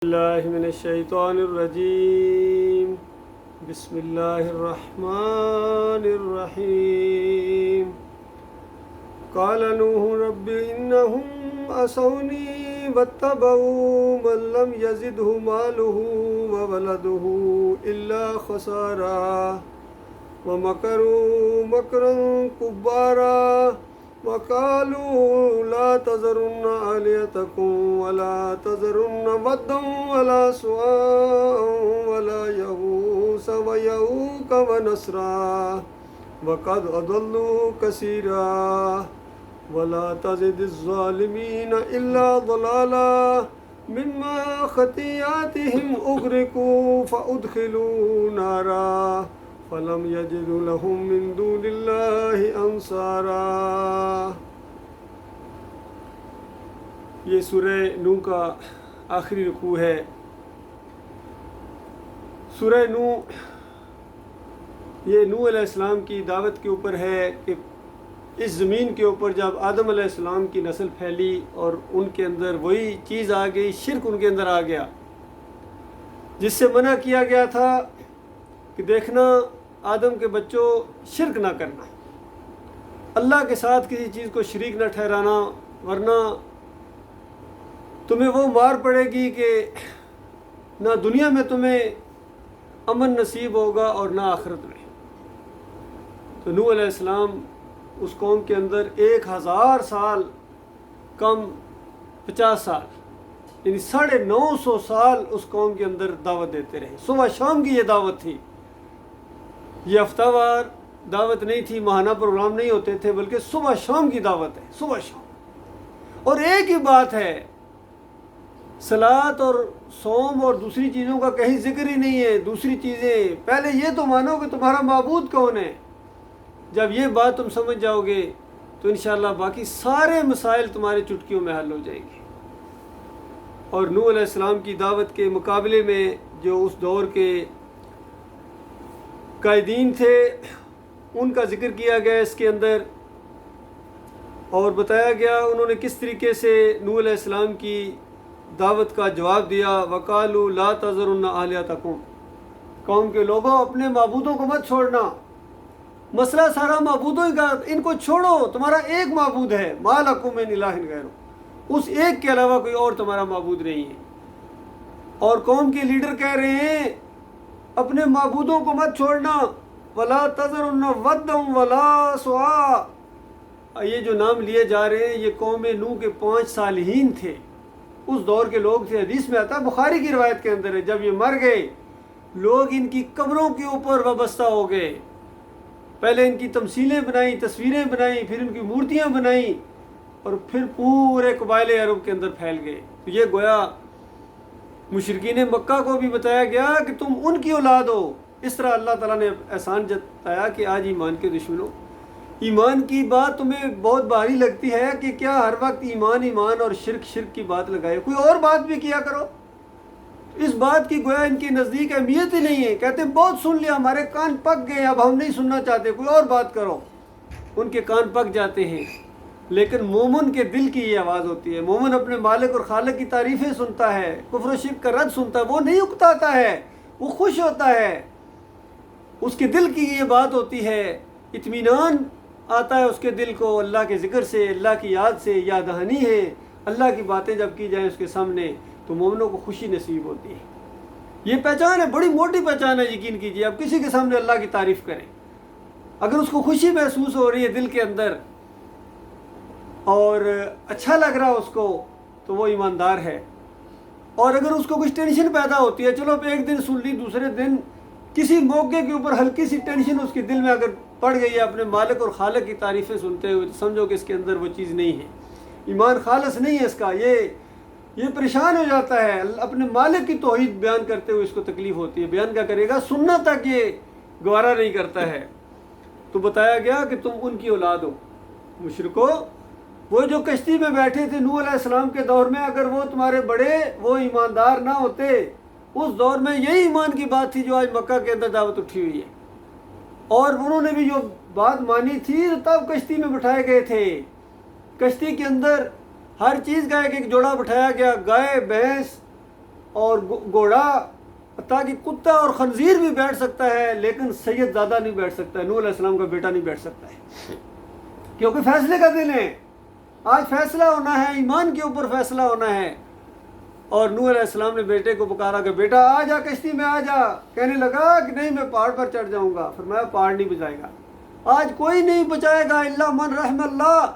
اللہ من الشیطان الرجیم بسم اللہ الرحمن الرحیم قال نوح رب انہم عصونی واتبعوا من لم یزدہ مالہ وولدہ الا خسارا ومکروا مکرا کبارا وقالوا لا تذرن آلهتكم ولا تذرن ودا ولا سواعا ولا يغوث ويعوق ونسرا وقد أضلوا كثيرا ولا تزد الظالمين إلا ضلالا مما خطيئاتهم أغرقوا فأدخلوا نارا فلم يجدوا لهم من دون الله انصارا۔ یہ سورہ نوح کا آخری رکوع ہے۔ سورہ نوح یہ نوح علیہ السلام کی دعوت کے اوپر ہے کہ اس زمین کے اوپر جب آدم علیہ السلام کی نسل پھیلی اور ان کے اندر وہی چیز آ گئی، شرک ان کے اندر آ گیا، جس سے منع کیا گیا تھا کہ دیکھنا آدم کے بچوں شرک نہ کرنا، اللہ کے ساتھ کسی چیز کو شریک نہ ٹھہرانا، ورنہ تمہیں وہ مار پڑے گی کہ نہ دنیا میں تمہیں امن نصیب ہوگا اور نہ آخرت میں۔ تو نوح علیہ السلام اس قوم کے اندر 1000 سال کم 50 سال یعنی 950 سال اس قوم کے اندر دعوت دیتے رہے۔ صبح شام کی یہ دعوت تھی، یہ ہفتہ وار دعوت نہیں تھی، ماہانہ پروگرام نہیں ہوتے تھے، بلکہ صبح شام کی دعوت ہے، صبح شام۔ اور ایک ہی بات ہے، صلاۃ اور صوم اور دوسری چیزوں کا کہیں ذکر ہی نہیں ہے۔ دوسری چیزیں پہلے یہ تو مانو کہ تمہارا معبود کون ہے۔ جب یہ بات تم سمجھ جاؤ گے تو انشاءاللہ باقی سارے مسائل تمہارے چٹکیوں میں حل ہو جائیں گے۔ اور نوح علیہ السلام کی دعوت کے مقابلے میں جو اس دور کے قائدین تھے ان کا ذکر کیا گیا اس کے اندر، اور بتایا گیا انہوں نے کس طریقے سے نوح علیہ السلام کی دعوت کا جواب دیا۔ وقالوا لا تذرن آلهتكم، قوم کے لوگوں اپنے معبودوں کو مت چھوڑنا، مسئلہ سارا معبودوں کا، ان کو چھوڑو، تمہارا ایک معبود ہے، ما لکم من الہ غیرہ، اس ایک کے علاوہ کوئی اور تمہارا معبود نہیں ہے۔ اور قوم کے لیڈر کہہ رہے ہیں اپنے معبودوں کو مت چھوڑنا، ولا تذرن ودا ولا سواع۔ یہ جو نام لیے جا رہے ہیں یہ قوم نوح کے 5 صالحین تھے، اس دور کے لوگ تھے۔ حدیث میں آتا ہے، بخاری کی روایت کے اندر ہے، جب یہ مر گئے لوگ ان کی قبروں کے اوپر وابستہ ہو گئے، پہلے ان کی تمثیلیں بنائیں، تصویریں بنائیں، پھر ان کی مورتیاں بنائیں، اور پھر پورے قبائل عرب کے اندر پھیل گئے۔ تو یہ گویا مشرکین مکہ کو بھی بتایا گیا کہ تم ان کی اولاد ہو۔ اس طرح اللہ تعالیٰ نے احسان جتایا کہ آج ایمان کے دشمنوں، ایمان کی بات تمہیں بہت بھاری لگتی ہے کہ کیا ہر وقت ایمان ایمان اور شرک شرک کی بات لگائے، کوئی اور بات بھی کیا کرو۔ اس بات کی گویا ان کے نزدیک اہمیت ہی نہیں ہے، کہتے بہت سن لیا، ہمارے کان پک گئے، اب ہم نہیں سننا چاہتے، کوئی اور بات کرو۔ ان کے کان پک جاتے ہیں، لیکن مومن کے دل کی یہ آواز ہوتی ہے۔ مومن اپنے مالک اور خالق کی تعریفیں سنتا ہے، کفر و شرک کا رد سنتا ہے، وہ نہیں اکتاتا ہے، وہ خوش ہوتا ہے، اس کے دل کی یہ بات ہوتی ہے، اطمینان آتا ہے اس کے دل کو اللہ کے ذکر سے، اللہ کی یاد سے، یاد دہانی ہے، اللہ کی باتیں جب کی جائیں اس کے سامنے تو مومنوں کو خوشی نصیب ہوتی ہے۔ یہ پہچان ہے، بڑی موٹی پہچان ہے، یقین کیجیے۔ آپ کسی کے سامنے اللہ کی تعریف کریں، اگر اس کو خوشی محسوس ہو رہی ہے دل کے اندر اور اچھا لگ رہا اس کو تو وہ ایماندار ہے۔ اور اگر اس کو کچھ ٹینشن پیدا ہوتی ہے، چلو ایک دن سن لی، دوسرے دن کسی موقع کے اوپر ہلکی سی ٹینشن اس کے دل میں اگر پڑ گئی ہے اپنے مالک اور خالق کی تعریفیں سنتے ہوئے، تو سمجھو کہ اس کے اندر وہ چیز نہیں ہے، ایمان خالص نہیں ہے اس کا، یہ پریشان ہو جاتا ہے۔ اپنے مالک کی توحید بیان کرتے ہوئے اس کو تکلیف ہوتی ہے، بیان کیا کرے گا، سننا تک یہ گوارا نہیں کرتا ہے۔ تو بتایا گیا کہ تم ان کی اولاد ہو۔ مشرکو، وہ جو کشتی میں بیٹھے تھے نوح علیہ السلام کے دور میں، اگر وہ تمہارے بڑے وہ ایماندار نہ ہوتے، اس دور میں یہی ایمان کی بات تھی جو آج مکہ کے اندر دعوت اٹھی ہوئی ہے، اور انہوں نے بھی جو بات مانی تھی تب کشتی میں بٹھائے گئے تھے۔ کشتی کے اندر ہر چیز کا ایک ایک جوڑا بٹھایا گیا، گائے، بھینس، اور گھوڑا تاکہ کتا اور خنزیر بھی بیٹھ سکتا ہے، لیکن سید زادہ نہیں بیٹھ سکتا ہے، نوح علیہ السلام کا بیٹا نہیں بیٹھ سکتا ہے، کیونکہ فیصلے کا دن ہے، آج فیصلہ ہونا ہے، ایمان کے اوپر فیصلہ ہونا ہے۔ اور نوح علیہ السلام نے بیٹے کو پکارا کہ بیٹا آ جا کشتی میں آ جا، کہنے لگا کہ نہیں میں پہاڑ پر چڑھ جاؤں گا، فرمایا پہاڑ نہیں بچائے گا، آج کوئی نہیں بچائے گا الا من رحم اللہ،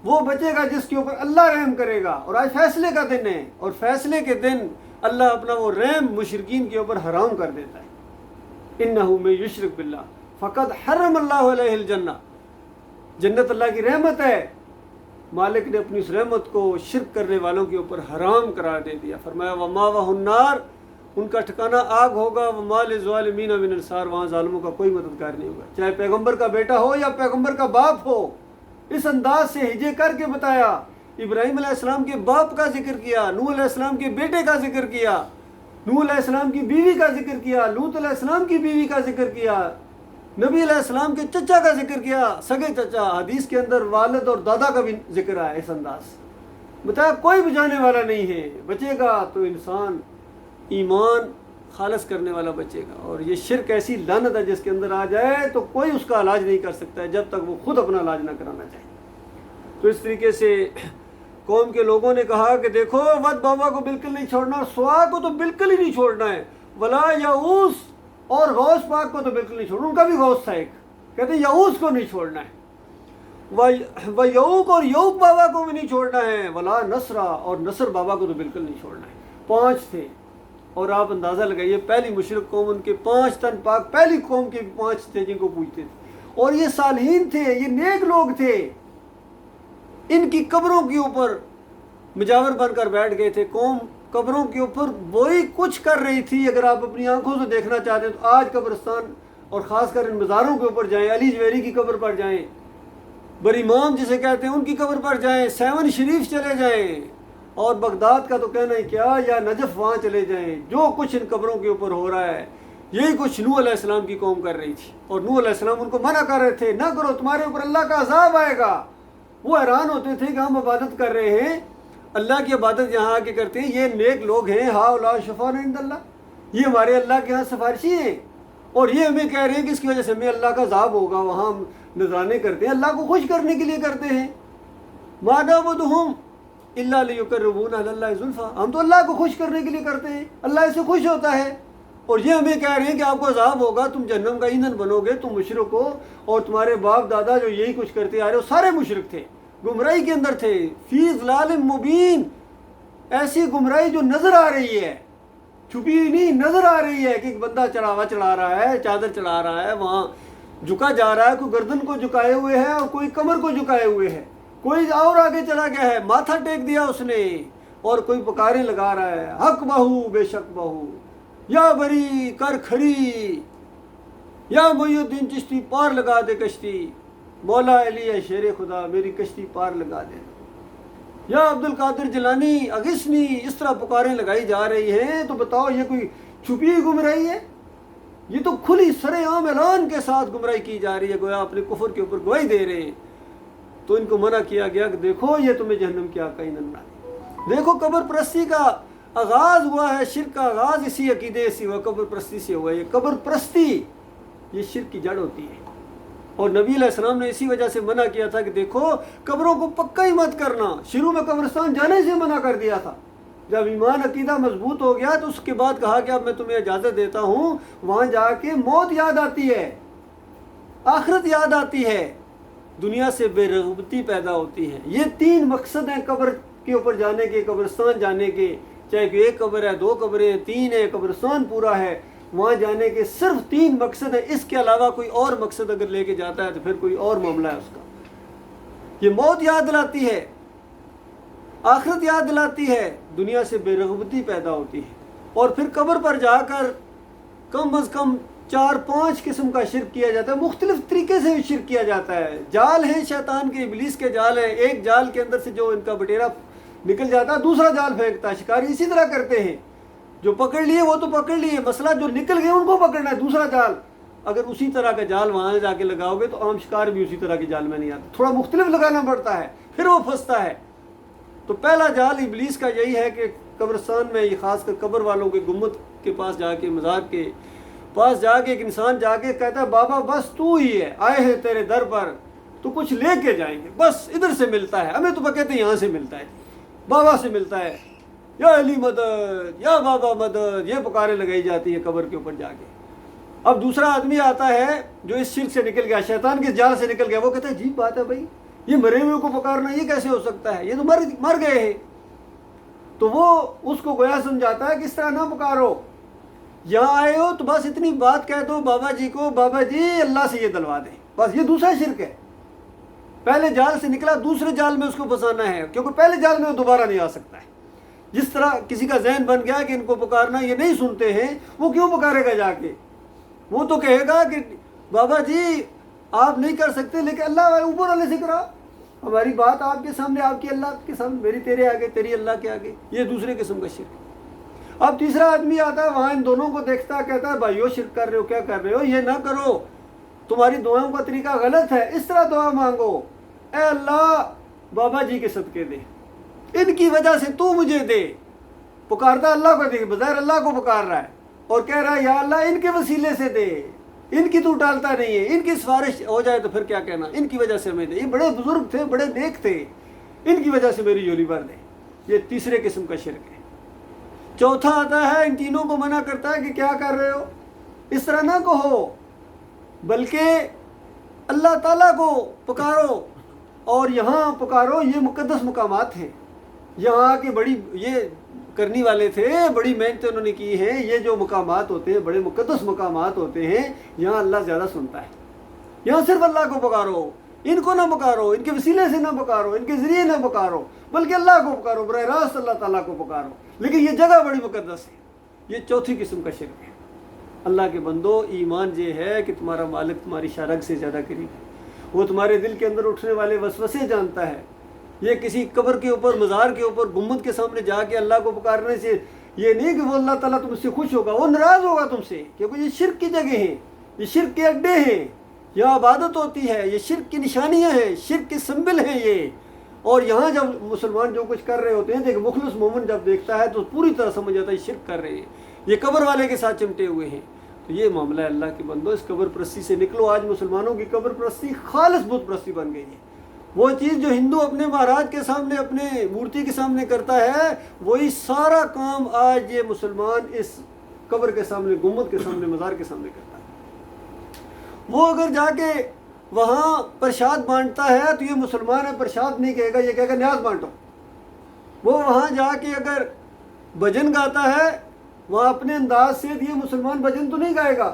وہ بچے گا جس کے اوپر اللہ رحم کرے گا۔ اور آج فیصلے کا دن ہے، اور فیصلے کے دن اللہ اپنا وہ رحم مشرکین کے اوپر حرام کر دیتا ہے۔ انہ من یشرک باللہ فقد حرم اللہ علیہ الجنہ، جنت اللہ کی رحمت ہے، مالک نے اپنی اس رحمت کو شرک کرنے والوں کے اوپر حرام قرار دے دیا۔ فرمایا وماوہ النار، ان کا ٹھکانہ آگ ہوگا، وما للظالمین من انصار، وہاں ظالموں کا کوئی مددگار نہیں ہوگا، چاہے پیغمبر کا بیٹا ہو یا پیغمبر کا باپ ہو۔ اس انداز سے ہجے کر کے بتایا، ابراہیم علیہ السلام کے باپ کا ذکر کیا، نوح علیہ السلام کے بیٹے کا ذکر کیا، نوح علیہ السلام کی بیوی کا ذکر کیا، لوط علیہ السلام کی بیوی کا ذکر کیا، نبی علیہ السلام کے چچا کا ذکر کیا، سگے چچا، حدیث کے اندر والد اور دادا کا بھی ذکر ہے اس انداز۔ بتایا کوئی بچانے والا نہیں ہے، بچے گا تو انسان ایمان خالص کرنے والا بچے گا، اور یہ شرک ایسی لعنت ہے جس کے اندر آ جائے تو کوئی اس کا علاج نہیں کر سکتا ہے جب تک وہ خود اپنا علاج نہ کرانا چاہے۔ تو اس طریقے سے قوم کے لوگوں نے کہا کہ دیکھو ود بابا کو بالکل نہیں چھوڑنا، اور سوا کو تو بالکل ہی نہیں چھوڑنا ہے، ولا یعوس، اور غوث پاک کو تو بالکل نہیں چھوڑنا، ان کا بھی غوث تھا ایک، کہتے ہیں یعوس کو نہیں چھوڑنا ہے، و یعوق اور یعوق بابا کو بھی نہیں چھوڑنا ہے، ولا نصرہ، اور نصر بابا کو تو بالکل نہیں چھوڑنا ہے۔ 5 تھے، اور آپ اندازہ لگائیے پہلی مشرک قوم، ان کے 5 تن پاک، پہلی قوم کے 5 تھے جن کو پوجتے تھے، اور یہ صالحین تھے، یہ نیک لوگ تھے، ان کی قبروں کے اوپر مجاور بن کر بیٹھ گئے تھے۔ قوم قبروں کے اوپر وہی کچھ کر رہی تھی، اگر آپ اپنی آنکھوں سے دیکھنا چاہتے ہیں تو آج قبرستان اور خاص کر ان مزاروں کے اوپر جائیں، علی جویری کی قبر پر جائیں، بر امام جسے کہتے ہیں ان کی قبر پر جائیں، 7 شریف چلے جائیں، اور بغداد کا تو کہنا ہے کیا، یا نجف وہاں چلے جائیں، جو کچھ ان قبروں کے اوپر ہو رہا ہے یہی کچھ نوح علیہ السلام کی قوم کر رہی تھی، اور نوح علیہ السلام ان کو منع کر رہے تھے، نہ کرو تمہارے اوپر اللہ کا عذاب آئے گا۔ وہ حیران ہوتے تھے کہ ہم عبادت کر رہے ہیں، اللہ کی عبادت یہاں آ کے کرتے ہیں، یہ نیک لوگ ہیں، ہؤلاء شفعاء عند اللہ، یہ ہمارے اللہ کے ہاں سفارشی ہیں، اور یہ ہمیں کہہ رہے ہیں کہ اس کی وجہ سے ہمیں اللہ کا عذاب ہوگا، وہاں ہم نذرانے کرتے ہیں، اللہ کو خوش کرنے کے لیے کرتے ہیں۔ ما نعبدہم الا لیقربونا الی اللہ زلفیٰ، ہم تو اللہ کو خوش کرنے کے لیے کرتے ہیں، اللہ اس سے خوش ہوتا ہے، اور یہ ہمیں کہہ رہے ہیں کہ آپ کو عذاب ہوگا، تم جہنم کا ایندھن بنو گے، تم مشرک ہو، اور تمہارے باپ دادا جو یہی کچھ کرتے آ رہے ہو سارے مشرک تھے، گمراہی کے اندر تھے، فی ضلال مبین، ایسی گمراہی جو نظر آ رہی ہے، چھپی نہیں، نظر آ رہی ہے کہ ایک بندہ چڑھاوا چڑھا رہا ہے، چادر چڑھا رہا ہے، وہاں جھکا جا رہا ہے، کوئی گردن کو جھکائے ہوئے ہے اور کوئی کمر کو جھکائے ہوئے ہے، کوئی اور آگے چلا گیا ہے، ماتھا ٹیک دیا اس نے، اور کوئی پکاریں لگا رہا ہے، حق بہو بے شک بہو، یا بری کر کھڑی، یا محی الدین چشتی پار لگا دے کشتی، مولا علی ہے شیر خدا میری کشتی پار لگا دے، یا عبد القادر جیلانی اغثنی، اس طرح پکاریں لگائی جا رہی ہیں۔ تو بتاؤ یہ کوئی چھپی گمراہی ہے؟ یہ تو کھلی سر عام اعلان کے ساتھ گمراہی کی جا رہی ہے، گویا اپنے کفر کے اوپر گواہی دے رہے ہیں۔ تو ان کو منع کیا گیا کہ دیکھو یہ تمہیں جہنم کی آگ کا ایندھن بنا دے۔ دیکھو قبر پرستی کا آغاز ہوا ہے، شرک کا آغاز اسی عقیدے سے ہوا، قبر پرستی سے ہوا۔ یہ قبر پرستی یہ شرک کی جڑ ہوتی ہے، اور نبی علیہ السلام نے اسی وجہ سے منع کیا تھا کہ دیکھو قبروں کو پکا ہی مت کرنا، شروع میں قبرستان جانے سے منع کر دیا تھا، جب ایمان عقیدہ مضبوط ہو گیا تو اس کے بعد کہا کہ اب میں تمہیں اجازت دیتا ہوں، وہاں جا کے موت یاد آتی ہے، آخرت یاد آتی ہے، دنیا سے بے رغبتی پیدا ہوتی ہے۔ یہ 3 مقصد ہیں قبر کے اوپر جانے کے، قبرستان جانے کے، چاہے کہ 1 قبر ہے، 2 قبریں ہیں، 3 ہے، قبرستان پورا ہے، وہاں جانے کے صرف 3 مقصد ہیں، اس کے علاوہ کوئی اور مقصد اگر لے کے جاتا ہے تو پھر کوئی اور معاملہ ہے اس کا۔ یہ موت یاد دلاتی ہے، آخرت یاد دلاتی ہے، دنیا سے بے رغبتی پیدا ہوتی ہے، اور پھر قبر پر جا کر کم از کم 4-5 قسم کا شرک کیا جاتا ہے، مختلف طریقے سے بھی شرک کیا جاتا ہے۔ جال ہیں شیطان کے، ابلیس کے جال ہیں، ایک جال کے اندر سے جو ان کا بٹیرا نکل جاتا ہے دوسرا جال پھینکتا ہے، شکاری اسی طرح کرتے ہیں، جو پکڑ لیے وہ تو پکڑ لیے، مسئلہ جو نکل گئے ان کو پکڑنا ہے، دوسرا جال۔ اگر اسی طرح کا جال وہاں جا کے لگاؤ گے تو عام شکار بھی اسی طرح کے جال میں نہیں آتا، تھوڑا مختلف لگانا پڑتا ہے، پھر وہ پھنستا ہے۔ تو پہلا جال ابلیس کا یہی ہے کہ قبرستان میں، یہ خاص کر قبر والوں کے گنبد کے پاس جا کے، مزار کے پاس جا کے ایک انسان جا کے کہتا ہے بابا بس تو ہی ہے، آئے ہیں تیرے در پر، تو کچھ لے کے جائیں گے، بس ادھر سے ملتا ہے ہمیں، تو کہتے ہیں یہاں سے ملتا ہے، بابا سے ملتا ہے، یا علی مدد، یا بابا مدد، یہ پکاریں لگائی جاتی ہے قبر کے اوپر جا کے۔ اب دوسرا آدمی آتا ہے جو اس شرک سے نکل گیا، شیطان کے جال سے نکل گیا، وہ کہتا ہے عجیب بات ہے بھائی، یہ مرے ہوئے کو پکارنا یہ کیسے ہو سکتا ہے، یہ تو مر گئے ہیں۔ تو وہ اس کو گویا سمجھاتا ہے کہ اس طرح نہ پکارو، یہاں آئے ہو تو بس اتنی بات کہہ دو بابا جی کو، بابا جی اللہ سے یہ دلوا دیں، بس۔ یہ دوسرا شرک ہے، پہلے جال سے نکلا دوسرے جال میں اس کو پھنسانا ہے، کیونکہ پہلے جال میں وہ دوبارہ نہیں آ سکتا ہے۔ جس طرح کسی کا ذہن بن گیا کہ ان کو پکارنا یہ نہیں سنتے ہیں، وہ کیوں پکارے گا جا کے؟ وہ تو کہے گا کہ بابا جی آپ نہیں کر سکتے، لیکن اللہ اوپر والے سے کرا، ہماری بات آپ کے سامنے، آپ کی اللہ کے سامنے، میری تیرے آگے، تیری اللہ کے آگے۔ یہ دوسرے قسم کا شرک ہے۔ اب تیسرا آدمی آتا ہے، وہاں ان دونوں کو دیکھتا ہے، کہتا ہے بھائیو شرک کر رہے ہو، کیا کر رہے ہو، یہ نہ کرو، تمہاری دعاؤں کا طریقہ غلط ہے، اس طرح دعا مانگو، اے اللہ بابا جی کے صدقے دے، ان کی وجہ سے تو مجھے دے۔ پکارتا اللہ کو، دیکھ بظاہر اللہ کو پکار رہا ہے اور کہہ رہا ہے یا اللہ ان کے وسیلے سے دے، ان کی تو ٹالتا نہیں ہے، ان کی سفارش ہو جائے تو پھر کیا کہنا، ان کی وجہ سے ہمیں دے، یہ بڑے بزرگ تھے، بڑے نیک تھے، ان کی وجہ سے میری جھولی بھر دے۔ یہ تیسرے قسم کا شرک ہے۔ چوتھا آتا ہے، ان تینوں کو منع کرتا ہے کہ کیا کر رہے ہو، اس طرح نہ کہو، بلکہ اللہ تعالیٰ کو پکارو، اور یہاں پکارو، یہ مقدس مقامات ہیں، یہاں کے بڑی یہ کرنی والے تھے، بڑی محنتیں انہوں نے کی ہیں، یہ جو مقامات ہوتے ہیں بڑے مقدس مقامات ہوتے ہیں، یہاں اللہ زیادہ سنتا ہے، یہاں صرف اللہ کو پکارو، ان کو نہ پکارو، ان کے وسیلے سے نہ پکارو، ان کے ذریعے نہ پکارو، بلکہ اللہ کو پکارو، براہ راست اللہ تعالیٰ کو پکارو، لیکن یہ جگہ بڑی مقدس ہے۔ یہ چوتھی قسم کا شرک ہے۔ اللہ کے بندو، ایمان یہ ہے کہ تمہارا مالک تمہاری شرک سے زیادہ قریب ہے، وہ تمہارے دل کے اندر اٹھنے والے وسوسے جانتا ہے۔ یہ کسی قبر کے اوپر، مزار کے اوپر، گنبد کے سامنے جا کے اللہ کو پکارنے سے یہ نہیں کہ وہ اللہ تعالیٰ تم سے خوش ہوگا، وہ ناراض ہوگا تم سے، کیونکہ یہ شرک کی جگہ ہیں، یہ شرک کے اڈے ہیں، یہاں عبادت ہوتی ہے، یہ شرک کی نشانیاں ہیں، شرک کے سمبل ہیں یہ۔ اور یہاں جب مسلمان جو کچھ کر رہے ہوتے ہیں، ایک مخلص مومن جب دیکھتا ہے تو پوری طرح سمجھ جاتا ہے یہ شرک کر رہے ہیں، یہ قبر والے کے ساتھ چمٹے ہوئے ہیں۔ تو یہ معاملہ ہے اللہ کے بندو، اس قبر پرستی سے نکلو۔ آج مسلمانوں کی قبر پرستی خالص بت پرستی بن گئی ہے۔ وہ چیز جو ہندو اپنے مہاراج کے سامنے، اپنے مورتی کے سامنے کرتا ہے، وہی سارا کام آج یہ مسلمان اس قبر کے سامنے، گنبد کے سامنے، مزار کے سامنے کرتا ہے۔ وہ اگر جا کے وہاں پرشاد بانٹتا ہے تو یہ مسلمان ہے، پرشاد نہیں کہے گا، یہ کہے گا نیاز بانٹو۔ وہ وہاں جا کے اگر بھجن گاتا ہے وہاں اپنے انداز سے، یہ مسلمان بھجن تو نہیں گائے گا،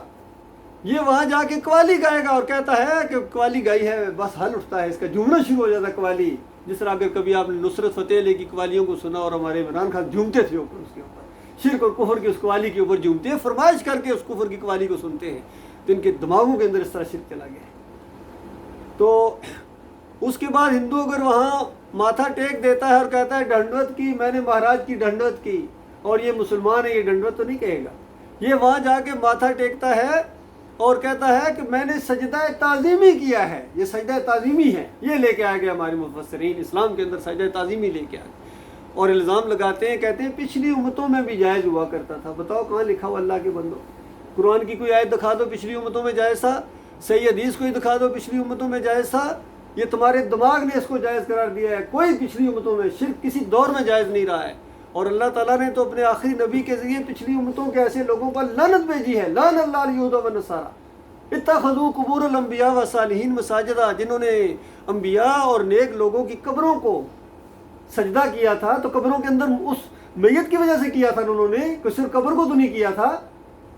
یہ وہاں جا کے قوالی گائے گا اور کہتا ہے کہ قوالی گائی ہے، بس حل اٹھتا ہے، اس کا جھومنا شروع ہو جاتا ہے قوالی۔ جس طرح اگر کبھی آپ نے نصرت فتح علی کی قوالیوں کو سنا، اور ہمارے عمران خان جھومتے تھے اوپر، اس کے اوپر شرک اور کفر کی اس قوالی کے اوپر جھومتے ہیں، فرمائش کر کے اس کفر کی قوالی کو سنتے ہیں، تو ان کے دماغوں کے اندر اس طرح شرک چلا گیا ہے۔ تو اس کے بعد ہندو اگر وہاں ماتھا ٹیک دیتا ہے اور کہتا ہے ڈنڈوت کی، میں نے مہاراج کی ڈنڈوت کی، اور یہ مسلمان ہے، یہ ڈنڈوت تو نہیں کہے گا، یہ وہاں جا کے ماتھا ٹیکتا ہے اور کہتا ہے کہ میں نے سجدہ تعظیمی کیا ہے، یہ سجدہ تعظیمی ہے، یہ لے کے آئے گئے ہمارے مفسرین، اسلام کے اندر سجدہ تعظیمی لے کے آئے، اور الزام لگاتے ہیں، کہتے ہیں پچھلی امتوں میں بھی جائز ہوا کرتا تھا۔ بتاؤ کہاں لکھا ہو اللہ کے بندو؟ قرآن کی کوئی آیت دکھا دو پچھلی امتوں میں جائز تھا، صحیح حدیث کوئی دکھا دو پچھلی امتوں میں جائز تھا، یہ تمہارے دماغ نے اس کو جائز قرار دیا ہے۔ کوئی پچھلی امتوں میں شرک کسی دور میں جائز نہیں رہا ہے، اور اللہ تعالیٰ نے تو اپنے آخری نبی کے ذریعے پچھلی امتوں کے ایسے لوگوں پر لعنت بھیجی ہے، لعن اللہ الیہود والنصارى اتخذوا قبور الانبیاء والصالحین مساجدہ، جنہوں نے انبیاء اور نیک لوگوں کی قبروں کو سجدہ کیا تھا، تو قبروں کے اندر اس میت کی وجہ سے کیا تھا انہوں نے، کہ صرف قبر کو تو نہیں کیا تھا،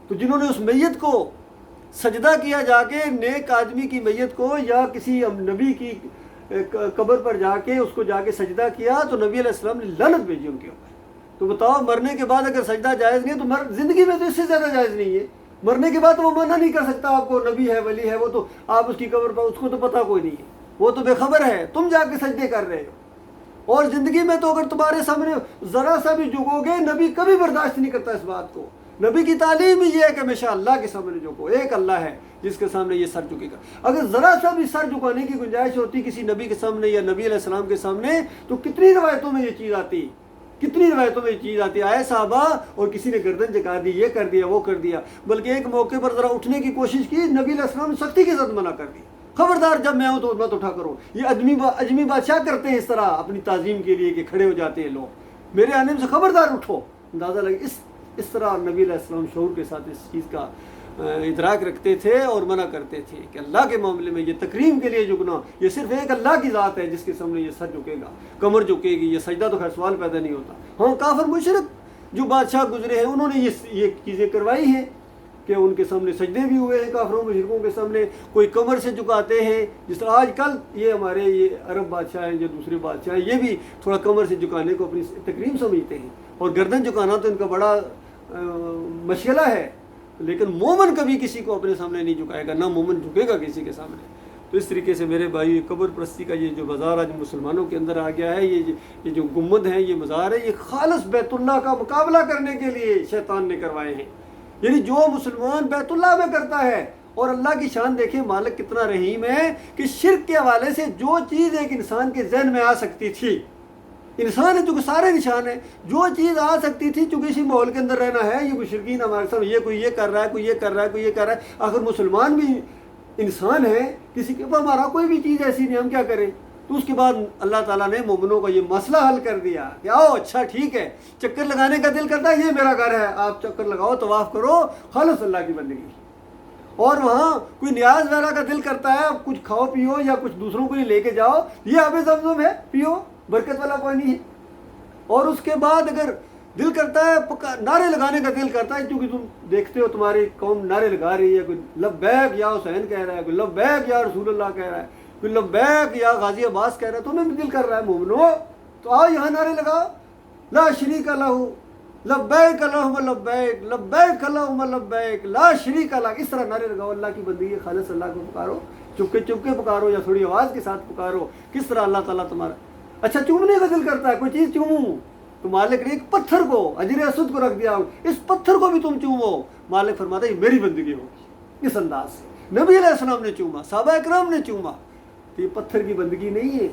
تو جنہوں نے اس میت کو سجدہ کیا جا کے، نیک آدمی کی میت کو یا کسی نبی کی قبر پر جا کے اس کو جا کے سجدہ کیا، تو نبی علیہ السلام نے لعنت بھیجی ان کے اوپر۔ تو بتاؤ مرنے کے بعد اگر سجدہ جائز نہیں ہے تو زندگی میں تو اس سے زیادہ جائز نہیں ہے، مرنے کے بعد وہ منع نہیں کر سکتا آپ کو، نبی ہے، ولی ہے، وہ تو آپ اس کی قبر پر، اس کو تو پتہ کوئی نہیں ہے، وہ تو بے خبر ہے، تم جا کے سجدے کر رہے ہو۔ اور زندگی میں تو اگر تمہارے سامنے ذرا سا بھی جھکو گے، نبی کبھی برداشت نہیں کرتا اس بات کو۔ نبی کی تعلیم یہ ہے کہ ہمیشہ اللہ کے سامنے جھکو، ایک اللہ ہے جس کے سامنے یہ سر جھکے گا۔ اگر ذرا سا بھی سر جھکانے کی گنجائش ہوتی کسی نبی کے سامنے یا نبی علیہ السلام کے سامنے، تو کتنی روایتوں میں یہ چیز آتی کتنی روایتوں میں یہ چیز آتی ہے، آئے صحابہ اور کسی نے گردن جھکا دی، یہ کر دیا، وہ کر دیا، بلکہ ایک موقع پر ذرا اٹھنے کی کوشش کی، نبی علیہ السلام نے سختی کے ساتھ منع کر دی، خبردار جب میں ہوں تو مت اٹھا کرو۔ یہ اجمی بادشاہ کرتے ہیں اس طرح اپنی تعظیم کے لیے کہ کھڑے ہو جاتے ہیں لوگ، میرے آنے سے خبردار اٹھو۔ اندازہ لگے اس طرح نبی علیہ السلام شعور کے ساتھ اس چیز کا ادراک رکھتے تھے اور منع کرتے تھے کہ اللہ کے معاملے میں یہ تکریم کے لیے جھکنا، یہ صرف ایک اللہ کی ذات ہے جس کے سامنے یہ سر جھکے گا، کمر جھکے گی، یہ سجدہ تو خیر سوال پیدا نہیں ہوتا۔ ہاں کافر مشرک جو بادشاہ گزرے ہیں انہوں نے یہ چیزیں کروائی ہیں کہ ان کے سامنے سجدے بھی ہوئے ہیں، کافروں مشرکوں کے سامنے کوئی کمر سے جھکاتے ہیں، جس طرح آج کل یہ ہمارے یہ عرب بادشاہ ہیں جو دوسرے بادشاہ ہیں، یہ بھی تھوڑا کمر سے جھکانے کو اپنی تکریم سمجھتے ہیں، اور گردن جھکانا تو ان کا بڑا مشغلہ ہے، لیکن مومن کبھی کسی کو اپنے سامنے نہیں جھکائے گا، نہ مومن جھکے گا کسی کے سامنے۔ تو اس طریقے سے میرے بھائی قبر پرستی کا یہ جو بازار آج مسلمانوں کے اندر آ گیا ہے، یہ جو گنبد ہیں، یہ مزار ہے، یہ خالص بیت اللہ کا مقابلہ کرنے کے لیے شیطان نے کروائے ہیں۔ یعنی جو مسلمان بیت اللہ میں کرتا ہے، اور اللہ کی شان دیکھیں مالک کتنا رحیم ہے کہ شرک کے حوالے سے جو چیز ایک انسان کے ذہن میں آ سکتی تھی، انسان ہے چونکہ سارے نشان ہیں، جو چیز آ سکتی تھی چونکہ اسی ماحول کے اندر رہنا ہے، یہ مشرکین ہمارے ساتھ یہ کوئی یہ کر رہا ہے، کوئی یہ کر رہا ہے، کوئی یہ کر رہا ہے، آخر مسلمان بھی انسان ہے، کسی کے اوپر ہمارا کوئی بھی چیز ایسی نہیں، ہم کیا کریں؟ تو اس کے بعد اللہ تعالیٰ نے مومنوں کا یہ مسئلہ حل کر دیا کہ آؤ اچھا ٹھیک ہے، چکر لگانے کا دل کرتا ہے، یہ میرا گھر ہے، آپ چکر لگاؤ، طواف کرو، خالص اللہ کی بندگی، اور وہاں کوئی نیاز وغیرہ کا دل کرتا ہے، کچھ کھاؤ پیو یا کچھ دوسروں کو لے کے جاؤ، یہ آب زمزم ہے، پیو، برکت والا پانی ہے۔ اور اس کے بعد اگر دل کرتا ہے نعرے لگانے کا دل کرتا ہے، کیونکہ تم دیکھتے ہو تمہاری قوم نعرے لگا رہی ہے، کوئی لبیک یا حسین کہہ رہا ہے، کوئی لبیک یا رسول اللہ کہہ رہا ہے، کوئی لبیک یا غازی عباس کہہ رہا ہے، تمہیں بھی دل کر رہا ہے مومنو تو آؤ یہاں نعرے لگاؤ، لا شریک لہ لبیک اللہم لبیک لبیک اللہم لبیک لا شریک لہ، اس طرح نعرے لگاؤ، اللہ کی بندگی خالص اللہ کو پکارو، چپکے چپکے پکارو یا تھوڑی آواز کے ساتھ پکارو، کس طرح اللہ تعالیٰ تمہارا اچھا چومنے کا دل کرتا ہے، کوئی چیز چوموں تو مالک نے ایک پتھر کو حجر اسود کو رکھ دیا، اس پتھر کو بھی تم چومو، مالک فرماتا ہے یہ میری بندگی ہوگی، اس انداز سے نبی علیہ السلام نے چوما، صحابہ اکرام نے چوما، تو یہ پتھر کی بندگی نہیں ہے،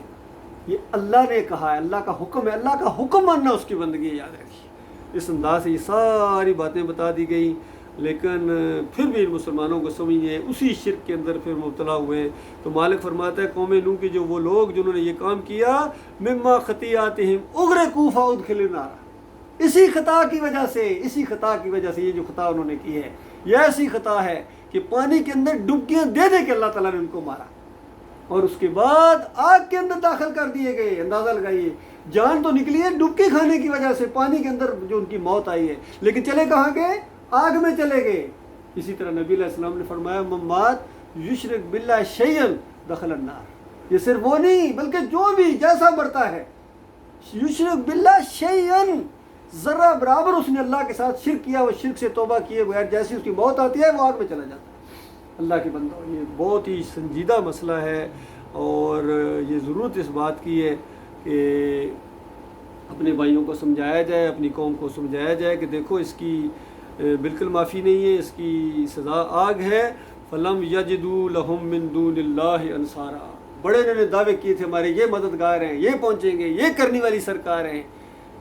یہ اللہ نے کہا ہے، اللہ کا حکم ہے، اللہ کا حکم ماننا اس کی بندگی ہے، یاد رکھیے۔ اس انداز سے یہ ساری باتیں بتا دی گئی، لیکن پھر بھی ان مسلمانوں کو سمجھیں اسی شرک کے اندر پھر مبتلا ہوئے۔ تو مالک فرماتا ہے قوم نوح کے جو وہ لوگ جنہوں نے یہ کام کیا، مما خطیئاتہم اغرقوا فادخلوا النار، اسی خطا کی وجہ سے یہ جو خطا انہوں نے کی ہے، یہ ایسی خطا ہے کہ پانی کے اندر ڈبکیاں دے دے کے اللہ تعالیٰ نے ان کو مارا، اور اس کے بعد آگ کے اندر داخل کر دیے گئے۔ اندازہ لگائیے، جان تو نکلی ہے ڈبکی کھانے کی وجہ سے، پانی کے اندر جو ان کی موت آئی ہے، لیکن چلے کہاں گئے؟ آگ میں چلے گئے۔ اسی طرح نبی علیہ السلام نے فرمایا ممات یشرک باللہ شیئا دخل النار، یہ صرف وہ نہیں بلکہ جو بھی جیسا مرتا ہے، یشرک باللہ شیئا، ذرہ برابر اس نے اللہ کے ساتھ شرک کیا، وہ شرک سے توبہ کیے بغیر جیسی اس کی موت آتی ہے وہ آگ میں چلا جاتا ہے۔ اللہ کے بندوں، یہ بہت ہی سنجیدہ مسئلہ ہے، اور یہ ضرورت اس بات کی ہے کہ اپنے بھائیوں کو سمجھایا جائے، اپنی قوم کو سمجھایا جائے کہ دیکھو اس کی بالکل معافی نہیں ہے، اس کی سزا آگ ہے۔ فَلَمْ يَجِدُوا لَهُم مِّن دُونِ اللَّهِ أَنصَارًا، بڑے انہوں نے دعوے کیے تھے ہمارے یہ مددگار ہیں، یہ پہنچیں گے، یہ کرنے والی سرکار ہیں،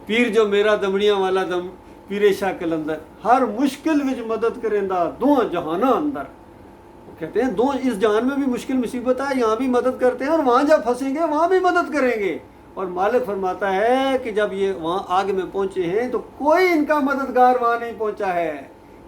پیر جو میرا دمڑیاں والا دم پیر شاہ کلندر، ہر مشکل وچ مدد کریندا دو جہاناں اندر، کہتے ہیں دو اس جہان میں بھی مشکل مصیبت ہے، یہاں بھی مدد کرتے ہیں، اور وہاں جب پھنسیں گے وہاں بھی مدد کریں گے۔ اور مالک فرماتا ہے کہ جب یہ وہاں آگ میں پہنچے ہیں تو کوئی ان کا مددگار وہاں نہیں پہنچا ہے،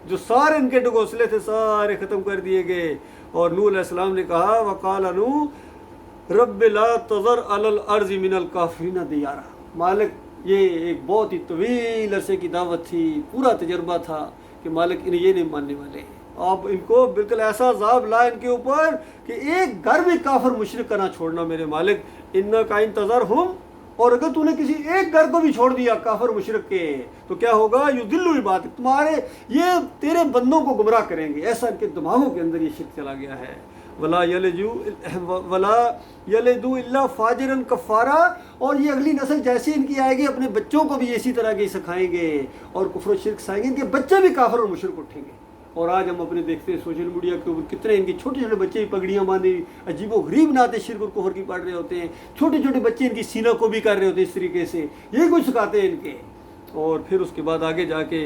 جو سارے ان کے ڈگوسلے تھے سارے ختم کر دیے گئے۔ اور نوح علیہ السلام نے کہا وقال نوح رب لا تذر علی الارض من الکافرین دیارا، مالک یہ ایک بہت ہی طویل عرصے کی دعوت تھی، پورا تجربہ تھا کہ مالک انہیں یہ نہیں ماننے والے، آپ ان کو بالکل ایسا عذاب لا ان کے اوپر کہ ایک گھر بھی کافر مشرک کا نہ چھوڑنا میرے مالک، انکا ان تذرہم، اور اگر تو نے کسی ایک گھر کو بھی چھوڑ دیا کافر مشرک کے تو کیا ہوگا؟ یضلوا عبادک، تمہارے یہ تیرے بندوں کو گمراہ کریں گے، ایسا ان کے دماغوں کے اندر یہ شرک چلا گیا ہے۔ ولا یلدوا الا فاجرا کفارا، اور یہ اگلی نسل جیسی ان کی آئے گی اپنے بچوں کو بھی اسی طرح کے سکھائیں گے اور کفر و شرک سکھائیں گے، ان کے بچے بھی کافر اور مشرک اٹھیں گے۔ اور آج ہم اپنے دیکھتے ہیں سوشل میڈیا کے اوپر کتنے ان کے چھوٹے چھوٹے بچے پگڑیاں باندھے عجیب و غریب نعتیں شرک اور کفر کی پڑھ رہے ہوتے ہیں، چھوٹے چھوٹے بچے ان کی سینہ کو بھی کر رہے ہوتے ہیں اس طریقے سے، یہی کچھ سکھاتے ہیں ان کے۔ اور پھر اس کے بعد آگے جا کے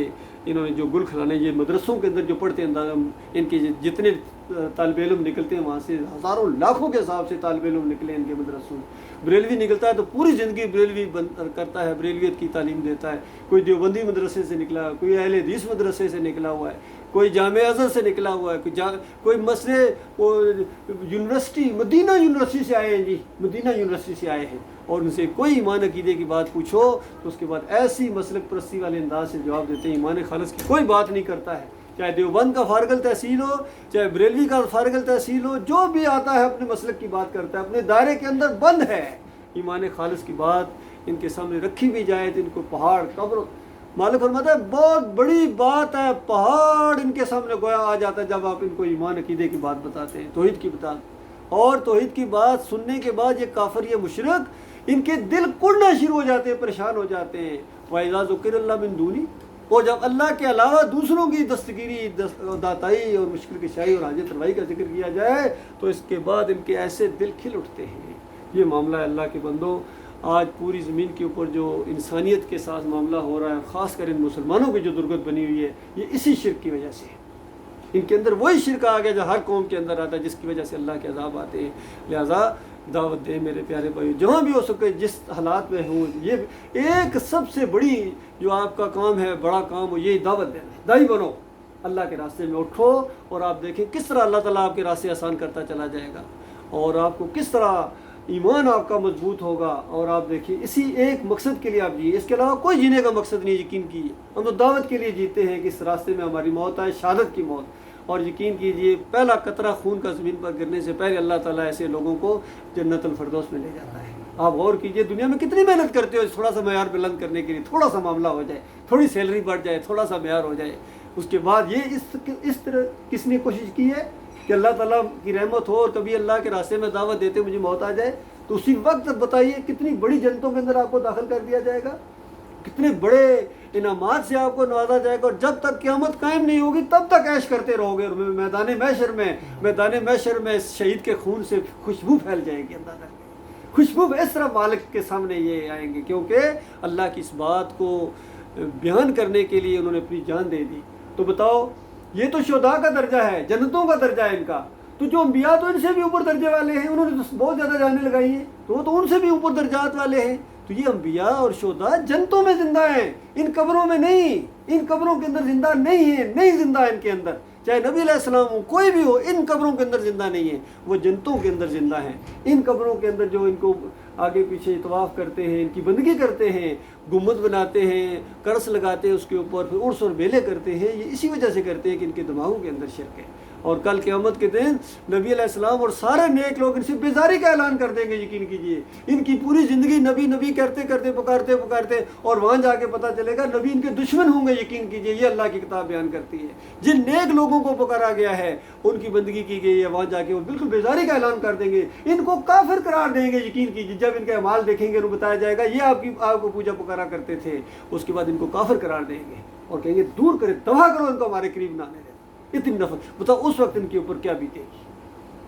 انہوں نے جو گل کھلانے، یہ مدرسوں کے اندر جو پڑھتے ہیں، ان کے جتنے طالب علم نکلتے ہیں وہاں سے ہزاروں لاکھوں کے حساب سے طالب علم نکلے ان کے مدرسوں میں. بریلوی نکلتا ہے تو پوری زندگی بریلوی کرتا ہے، بریلویت کی تعلیم دیتا ہے. کوئی دیوبندی مدرسے سے نکلا، کوئی اہل حدیث مدرسے سے نکلا ہوا ہے، کوئی جامع ازہر سے نکلا ہوا ہے، کوئی یونیورسٹی مدینہ یونیورسٹی سے آئے ہیں جی، مدینہ یونیورسٹی سے آئے ہیں. اور ان سے کوئی ایمان عقیدے کی بات پوچھو تو اس کے بعد ایسی مسلک پرستی والے انداز سے جواب دیتے ہیں، ایمان خالص کی کوئی بات نہیں کرتا ہے. چاہے دیوبند کا فارغ التحصیل ہو، چاہے بریلوی کا فارغ التحصیل ہو، جو بھی آتا ہے اپنے مسلک کی بات کرتا ہے، اپنے دائرے کے اندر بند ہے. ایمان خالص کی بات ان کے سامنے رکھی بھی جائے تو ان کو پہاڑ قبر، مالک فرماتا ہے بہت بڑی بات ہے، پہاڑ ان کے سامنے گویا آ جاتا ہے جب آپ ان کو ایمان عقیدے کی بات بتاتے ہیں، توحید کی بتا. اور توحید کی بات سننے کے بعد یہ کافر، یہ مشرک، ان کے دل کڑنا شروع ہو جاتے ہیں، پریشان ہو جاتے ہیں. وَإِذَا ذُكِرَ اللَّهُ مِن دُونِهِ، اور جب اللہ کے علاوہ دوسروں کی دستگیری، داتائی اور مشکل کشائی اور حاجت روائی کا ذکر کیا جائے تو اس کے بعد ان کے ایسے دل کھل اٹھتے ہیں. یہ معاملہ ہے اللہ کے بندوں. آج پوری زمین کے اوپر جو انسانیت کے ساتھ معاملہ ہو رہا ہے، خاص کر ان مسلمانوں کی جو درگت بنی ہوئی ہے، یہ اسی شرک کی وجہ سے ہے. ان کے اندر وہی شرک آ گیا جو ہر قوم کے اندر آتا ہے، جس کی وجہ سے اللہ کے عذاب آتے ہیں. لہٰذا دعوت دیں میرے پیارے بھائی، جہاں بھی ہو سکے، جس حالات میں ہوں. یہ ایک سب سے بڑی جو آپ کا کام ہے، بڑا کام ہو، یہ دعوت دینا. دائی بنو، اللہ کے راستے میں اٹھو، اور آپ دیکھیں کس طرح اللہ تعالیٰ آپ کے راستے آسان کرتا چلا جائے گا، اور آپ کو کس طرح ایمان آپ کا مضبوط ہوگا. اور آپ دیکھیں اسی ایک مقصد کے لیے آپ جیے، اس کے علاوہ کوئی جینے کا مقصد نہیں. یقین کیجیے ہم تو دعوت کے لیے جیتے ہیں کہ اس راستے میں ہماری موت آئے، شہادت کی موت. اور یقین کیجیے پہلا قطرہ خون کا زمین پر گرنے سے پہلے اللہ تعالیٰ ایسے لوگوں کو جنت الفردوس میں لے جاتا ہے. آپ غور کیجیے دنیا میں کتنی محنت کرتے ہو تھوڑا سا معیار بلند کرنے کے لیے، تھوڑا سا معاملہ ہو جائے، تھوڑی سیلری بڑھ جائے، تھوڑا سا معیار ہو جائے. اس کے بعد یہ اس طرح کس نے کوشش کی ہے کہ اللہ تعالیٰ کی رحمت ہو اور کبھی اللہ کے راستے میں دعوت دیتے مجھے موت آ جائے تو اسی وقت بتائیے کتنی بڑی جنتوں کے اندر آپ کو داخل کر دیا جائے گا، کتنے بڑے انعامات سے آپ کو نوازا جائے گا. اور جب تک قیامت قائم نہیں ہوگی تب تک عیش کرتے رہو گے. اور میدان محشر میں شہید کے خون سے خوشبو پھیل جائے گی. اندازہ خوشبو اس طرح مالک کے سامنے یہ آئیں گے، کیونکہ اللہ کی اس بات کو بیان کرنے کے لیے انہوں نے اپنی جان دے دی. تو بتاؤ، یہ تو شہداء کا درجہ ہے، جنتوں کا درجہ ہے ان کا. تو جو انبیاء تو ان سے بھی اوپر درجے والے ہیں، انہوں نے تو بہت زیادہ جانیں لگائی ہیں، تو وہ تو ان سے بھی اوپر درجات والے ہیں. تو یہ انبیاء اور شہداء جنتوں میں زندہ ہیں، ان قبروں میں نہیں. ان قبروں کے اندر زندہ نہیں ہیں، نہیں زندہ ان کے اندر، چاہے نبی علیہ السلام ہو، کوئی بھی ہو، ان قبروں کے اندر زندہ نہیں ہیں. وہ جنتوں کے اندر زندہ ہیں. ان قبروں کے اندر جو ان کو آگے پیچھے طواف کرتے ہیں، ان کی بندگی کرتے ہیں، گنبد بناتے ہیں، کرس لگاتے ہیں اس کے اوپر، پھر عرس اور بیلے کرتے ہیں، یہ اسی وجہ سے کرتے ہیں کہ ان کے دماغوں کے اندر شرک ہے. اور کل قیامت کے دن نبی علیہ السلام اور سارے نیک لوگ ان سے بیزاری کا اعلان کر دیں گے. یقین کیجیے ان کی پوری زندگی نبی نبی کرتے کرتے پکارتے اور وہاں جا کے پتہ چلے گا نبی ان کے دشمن ہوں گے. یقین کیجیے یہ اللہ کی کتاب بیان کرتی ہے. جن نیک لوگوں کو پکارا گیا ہے، ان کی بندگی کی گئی ہے، وہاں جا کے وہ بالکل بیزاری کا اعلان کر دیں گے، ان کو کافر قرار دیں گے. یقین کیجیے جب ان کے اعمال دیکھیں گے، انہیں بتایا جائے گا یہ آپ کو پوجا پکارا کرتے تھے. اس کے بعد ان کو کافر قرار دیں گے اور کہیں گے دور کرے، تباہ کرو ان کو، ہمارے قریب نہ آنے دیں. اتنی نفرت. بتاؤ اس وقت ان کے اوپر کیا بیتے گی.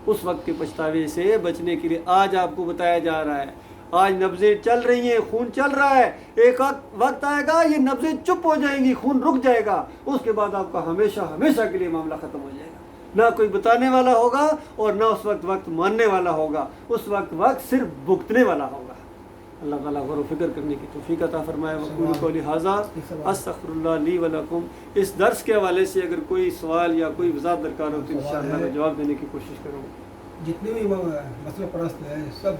اس وقت کے پچھتاوے سے بچنے کے لیے آج آپ کو بتایا جا رہا ہے. آج نبضیں چل رہی ہیں، خون چل رہا ہے. ایک وقت آئے گا یہ نبضیں چپ ہو جائیں گی، خون رک جائے گا. اس کے بعد آپ کا ہمیشہ ہمیشہ کے لیے معاملہ ختم ہو جائے گا. نہ کوئی بتانے والا ہوگا اور نہ اس وقت ماننے والا ہوگا. اس وقت صرف بھگتنے والا ہوگا. اللہ تعالیٰ غور و فکر کرنے کی توفیق عطا فرمائے. وقول قولی ھذا استغفر اللہ لی ولکم. اس درس کے حوالے سے اگر کوئی سوال یا کوئی وضاحت درکار ہو تو انشاءاللہ میں جواب دینے کی کوشش کروں. جتنے بھی مسئلہ پرست ہیں سب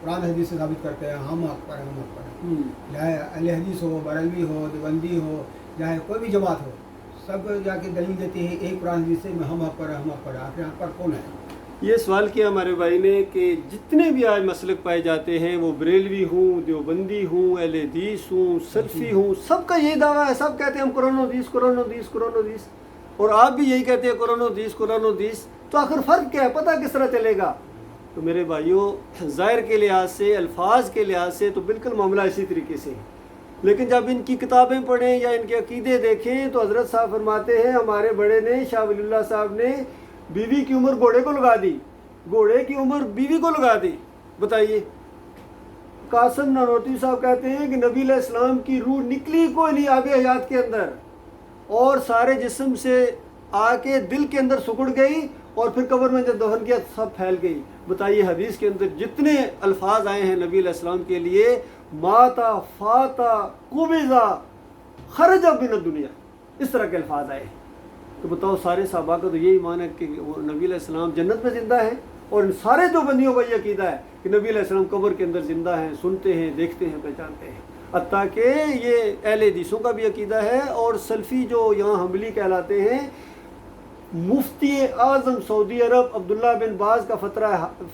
قرآن حدیث سے ثابت کرتے ہیں ہم حق پر ہم حق پر. چاہے اہل حدیث ہو، بریلوی ہو، دیوبندی ہو، چاہے کوئی بھی جماعت ہو، سب جا کے دلیل دیتے ہیں ایک قرآن حدیث سے میں ہم حق پر ہم حق پر. آخر حق پر کون ہے؟ یہ سوال کیا ہمارے بھائی نے کہ جتنے بھی آج مسلک پائے جاتے ہیں، وہ بریلوی ہوں، دیوبندی ہوں، اہل حدیث ہوں، سلفی ہوں، سب کا یہی دعویٰ ہے. سب کہتے ہیں ہم قرآن و حدیث قرآن و حدیث قرآن و حدیث. اور آپ بھی یہی کہتے ہیں قرآن و حدیث قرآن و حدیث. تو آخر فرق کیا ہے؟ پتہ کس طرح چلے گا؟ تو میرے بھائیوں، ظاہر کے لحاظ سے، الفاظ کے لحاظ سے تو بالکل معاملہ اسی طریقے سے ہے. لیکن جب ان کی کتابیں پڑھیں یا ان کے عقیدے دیکھیں تو حضرت صاحب فرماتے ہیں ہمارے بڑے نے، شاہ ولی اللہ صاحب نے، بیوی کی عمر گھوڑے کو لگا دی، گھوڑے کی عمر بیوی کو لگا دی. بتائیے قاسم نانوتوی صاحب کہتے ہیں کہ نبی علیہ السلام کی روح نکلی کوئی نہیں آب حیات کے اندر، اور سارے جسم سے آ کے دل کے اندر سکڑ گئی، اور پھر قبر میں جب دفن کیا سب پھیل گئی۔ بتائیے حدیث کے اندر جتنے الفاظ آئے ہیں نبی علیہ السلام کے لیے، ماتا فاتا قبضا خرج من الدنیا، اس طرح کے الفاظ آئے۔ تو بتاؤ سارے صحابہ کا تو یہی ایمان ہے کہ وہ نبی علیہ السلام جنت میں زندہ ہیں، اور ان سارے جو بندیوں کا یہ عقیدہ ہے کہ نبی علیہ السلام قبر کے اندر زندہ ہیں، سنتے ہیں، دیکھتے ہیں، پہچانتے ہیں۔ حتیٰ کہ یہ اہل حدیثوں کا بھی عقیدہ ہے، اور سلفی جو یہاں حنبلی کہلاتے ہیں، مفتی اعظم سعودی عرب عبداللہ بن باز کا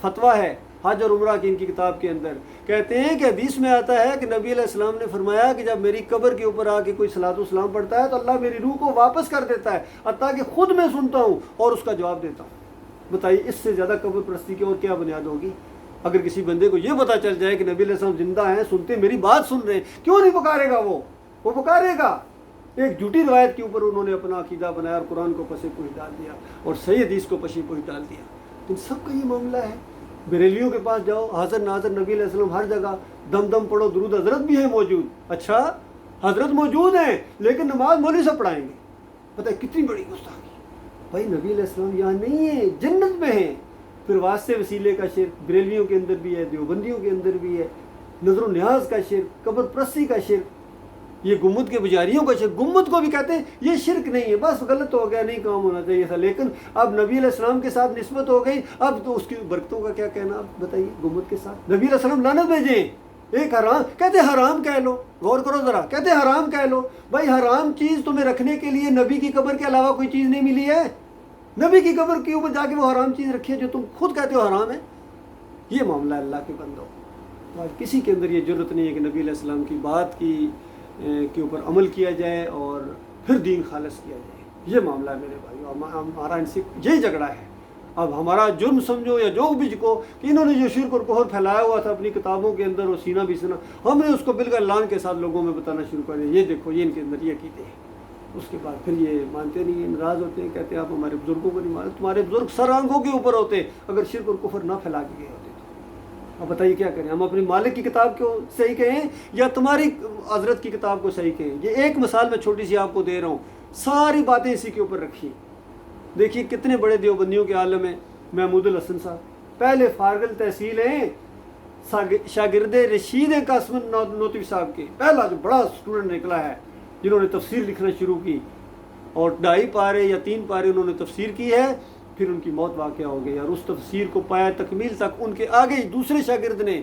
فتویٰ ہے حج اور عمرہ کی ان کی کتاب کے اندر، کہتے ہیں کہ حدیث میں آتا ہے کہ نبی علیہ السلام نے فرمایا کہ جب میری قبر کے اوپر آ کے کوئی صلاۃ و سلام پڑھتا ہے تو اللہ میری روح کو واپس کر دیتا ہے، حتیٰ کہ خود میں سنتا ہوں اور اس کا جواب دیتا ہوں۔ بتائیے اس سے زیادہ قبر پرستی کی اور کیا بنیاد ہوگی؟ اگر کسی بندے کو یہ پتہ چل جائے کہ نبی علیہ السلام زندہ ہیں، سنتے میری بات سن رہے ہیں، کیوں نہیں پکارے گا؟ وہ پکارے گا۔ ایک جھوٹی روایت کے اوپر انہوں نے اپنا عقیدہ بنایا اور قرآن کو پسے پوش ڈال دیا اور صحیح حدیث کو پسے پوش ڈال دیا۔ ان سب کا یہ معاملہ ہے۔ بریلیوں کے پاس جاؤ، حاضر ناظر نبی علیہ السلام ہر جگہ، دم دم پڑھو، درود حضرت بھی ہے موجود۔ اچھا حضرت موجود ہیں لیکن نماز مولوی سے پڑھائیں گے، پتہ ہے کتنی بڑی گستاخی۔ بھائی نبی علیہ السلام یہاں نہیں ہے، جنت میں ہیں۔ پھر واسطے وسیلے کا شرک بریلویوں کے اندر بھی ہے، دیوبندیوں کے اندر بھی ہے، نظر و نیاز کا شرک، قبر پرستی کا شرک، یہ گنبد کے پجاریوں کا شرک۔ گنبد کو بھی کہتے ہیں یہ شرک نہیں ہے، بس غلط ہو گیا، نہیں کام ہونا چاہیے تھا، لیکن اب نبی علیہ السلام کے ساتھ نسبت ہو گئی، اب تو اس کی برکتوں کا کیا کہنا؟ اب بتائیے گنبد کے ساتھ نبی علیہ السلام لعنت بھیجیں، ایک حرام کہتے حرام کہہ لو، غور کرو ذرا، کہتے حرام کہہ لو۔ بھائی حرام چیز تمہیں رکھنے کے لیے نبی کی قبر کے علاوہ کوئی چیز نہیں ملی ہے؟ نبی کی قبر کے اوپر جا کے وہ حرام چیز رکھی ہے جو تم خود کہتے ہو حرام ہے؟ یہ معاملہ ہے اللہ کے بندوں۔ تو آج کسی کے اندر یہ جرت نہیں ہے کہ نبی علیہ السلام کی بات کے اوپر عمل کیا جائے اور پھر دین خالص کیا جائے۔ یہ معاملہ ہے میرے بھائیو، ہمارا ان سے یہی جھگڑا ہے۔ اب ہمارا جرم سمجھو یا جو بھی کو کہ انہوں نے جو شرک اور کفر پھیلایا ہوا تھا اپنی کتابوں کے اندر اور سینہ بھی سنا، ہم نے اس کو بالکل اعلان کے ساتھ لوگوں میں بتانا شروع کر دیا، یہ دیکھو یہ ان کے اندر یہ عقیدے ہیں۔ اس کے بعد پھر یہ مانتے نہیں ہیں، ناراض ہوتے ہیں، کہتے ہیں آپ ہمارے بزرگوں کو نہیں مانتے، تمہارے بزرگ سر آنکھوں کے اوپر ہوتے اگر شرک اور کفر نہ پھیلا کے گئے ہوتے تو۔ اب بتائیے کیا کریں؟ ہم اپنی مالک کی کتاب کو صحیح کہیں یا تمہاری حضرت کی کتاب کو صحیح کہیں؟ یہ ایک مثال میں چھوٹی سی آپ کو دے رہا ہوں، ساری باتیں اسی کے اوپر رکھی۔ دیکھیے کتنے بڑے دیوبندیوں کے عالم ہیں محمود الحسن صاحب، پہلے فارغ التحصیل ہیں، شاگرد رشید ہیں قاسم نانوتوی صاحب کے، پہلا جو بڑا اسٹوڈنٹ نکلا ہے جنہوں نے تفسیر لکھنا شروع کی، اور 2.5 پارے یا 3 پارے انہوں نے تفسیر کی ہے، پھر ان کی موت واقع ہو گئی، اور اس تفسیر کو پایا تکمیل تک ان کے آگے دوسرے شاگرد نے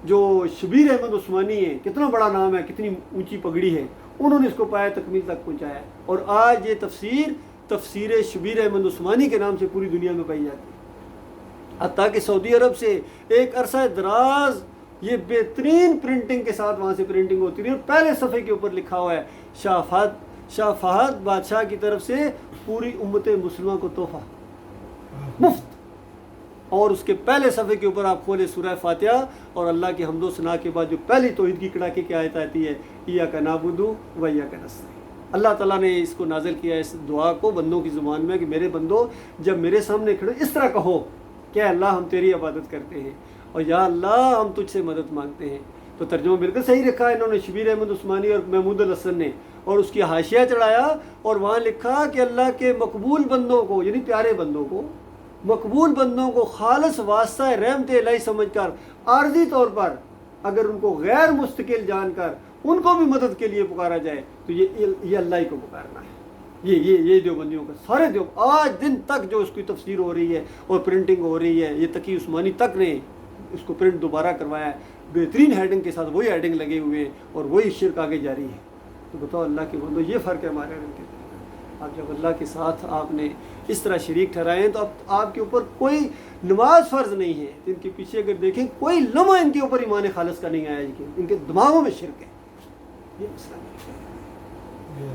جو شبیر احمد عثمانی ہیں، کتنا بڑا نام ہے، کتنی اونچی پگڑی ہے، انہوں نے اس کو پایا تکمیل تک پہنچایا، اور آج یہ تفسیر شبیر احمد عثمانی کے نام سے پوری دنیا میں پائی جاتی ہے۔ حتیٰ کہ سعودی عرب سے ایک عرصہ دراز یہ بہترین پرنٹنگ کے ساتھ وہاں سے پرنٹنگ ہوتی رہی، اور پہلے صفحے کے اوپر لکھا ہوا ہے شاہ فہد بادشاہ کی طرف سے پوری امت مسلمہ کو تحفہ مفت، اور اس کے پہلے صفحے کے اوپر آپ کھولے سورہ فاتحہ اور اللہ کی حمد و ثنا کے بعد جو پہلی توحید کی کڑاکے کی آیت آتی ہے ایاک نعبد و ایاک نستعین۔ اللہ تعالیٰ نے اس کو نازل کیا اس دعا کو بندوں کی زبان میں کہ میرے بندو جب میرے سامنے کھڑے اس طرح کہو کہ اللہ ہم تیری عبادت کرتے ہیں اور یا اللہ ہم تجھ سے مدد مانگتے ہیں۔ تو ترجمہ بالکل صحیح رکھا ہے انہوں نے، شبیر احمد عثمانی اور محمود الحسن نے، اور اس کی حاشیہ چڑھایا اور وہاں لکھا کہ اللہ کے مقبول بندوں کو، یعنی پیارے بندوں کو، مقبول بندوں کو خالص واسطہ رحمت الہی سمجھ کر عارضی طور پر اگر ان کو غیر مستقل جان کر ان کو بھی مدد کے لیے پکارا جائے تو یہ اللہ ہی کو پکارنا ہے۔ یہ دیوبندیوں کا سارے آج دن تک جو اس کی تفسیر ہو رہی ہے اور پرنٹنگ ہو رہی ہے، یہ تقی عثمانی تک نے اس کو پرنٹ دوبارہ کروایا ہے، بہترین ہیڈنگ کے ساتھ وہی ہیڈنگ لگے ہوئے ہیں اور وہی شرک آگے جاری ہے۔ تو بتاؤ اللہ کے بندو، یہ فرق ہے ہمارے ان کے درمیان۔ اب جب اللہ کے ساتھ آپ نے اس طرح شریک ٹھہرائے ہیں تو اب آپ کے اوپر کوئی نماز فرض نہیں ہے، ان کے پیچھے اگر دیکھیں کوئی لمحہ ان کے اوپر ایمان خالص کا نہیں آیا، ان کے دماغوں میں شرک ہے، یہ مسئلہ نہیں ہے۔